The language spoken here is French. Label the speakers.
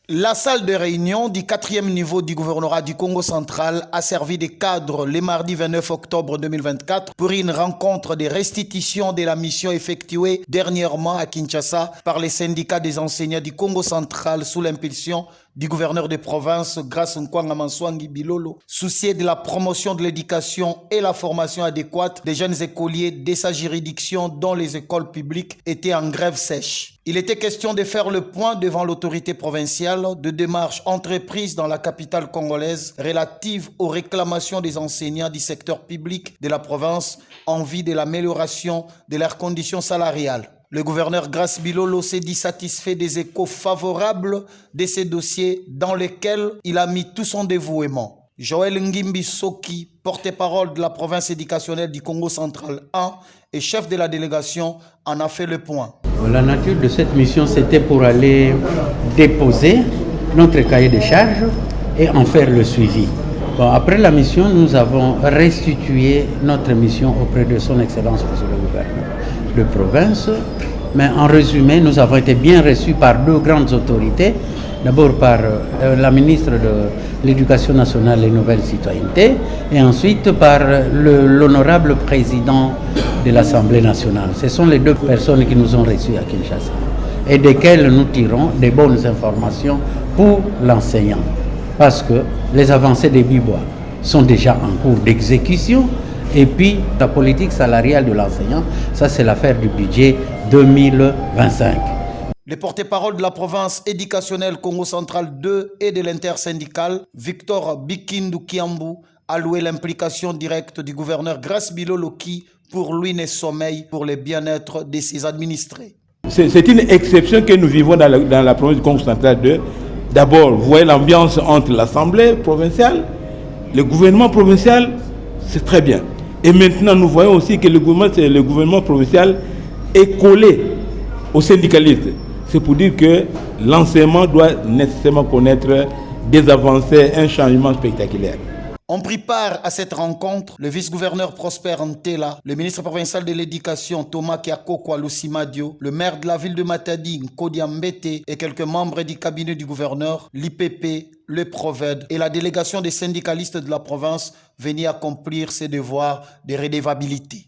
Speaker 1: La salle de réunion du 4e niveau du gouvernorat du Congo central a servi de cadre le mardi 29 octobre 2024 pour une rencontre de restitution de la mission effectuée dernièrement à Kinshasa par les syndicats des enseignants du Congo central sous l'impulsion du gouverneur de province Grace Nkwanga Manswangi Bilolo, soucié de la promotion de l'éducation et la formation adéquate des jeunes écoliers de sa juridiction dont les écoles publiques étaient en grève sèche. Il était question de faire le point devant l'autorité provinciale de démarches entreprises dans la capitale congolaise relatives aux réclamations des enseignants du secteur public de la province en vue de l'amélioration de leurs conditions salariales. Le gouverneur Grace Bilolo s'est dit satisfait des échos favorables de ces dossiers dans lesquels il a mis tout son dévouement. Joël Ngimbi Soki, porte-parole de la province éducationnelle du Congo central 1 et chef de la délégation, en a fait le point.
Speaker 2: La nature de cette mission, c'était pour aller déposer notre cahier de charges et en faire le suivi. Bon, après la mission, nous avons restitué notre mission auprès de son Excellence, Monsieur le gouverneur de province. Mais en résumé, nous avons été bien reçus par deux grandes autorités. D'abord par la ministre de l'Éducation nationale et Nouvelle Citoyenneté, et ensuite par l'honorable président de l'Assemblée nationale. Ce sont les deux personnes qui nous ont reçus à Kinshasa et desquelles nous tirons des bonnes informations pour l'enseignant. Parce que les avancées des Bibois sont déjà en cours d'exécution. Et puis, la politique salariale de l'enseignant, ça c'est l'affaire du budget 2025.
Speaker 1: Le porte-parole de la province éducationnelle Congo central 2 et de l'intersyndicale, Victor Bikindu Kiambu, a loué l'implication directe du gouverneur Grace Bilolo qui, pour lui, n'est sommeil pour le bien-être de ses administrés.
Speaker 3: C'est une exception que nous vivons dans la province du Congo central 2. D'abord, vous voyez l'ambiance entre l'Assemblée provinciale, le gouvernement provincial, c'est très bien. Et maintenant, nous voyons aussi que le gouvernement provincial est collé aux syndicalistes. C'est pour dire que l'enseignement doit nécessairement connaître des avancées, un changement spectaculaire.
Speaker 1: On prit part à cette rencontre le vice-gouverneur Prosper Ntela, le ministre provincial de l'Éducation Thomas Kiakoko Alusimadio, le maire de la ville de Matadi Nkodi Mbete et quelques membres du cabinet du gouverneur, l'IPP, le Proved et la délégation des syndicalistes de la province venaient accomplir ses devoirs de redevabilité.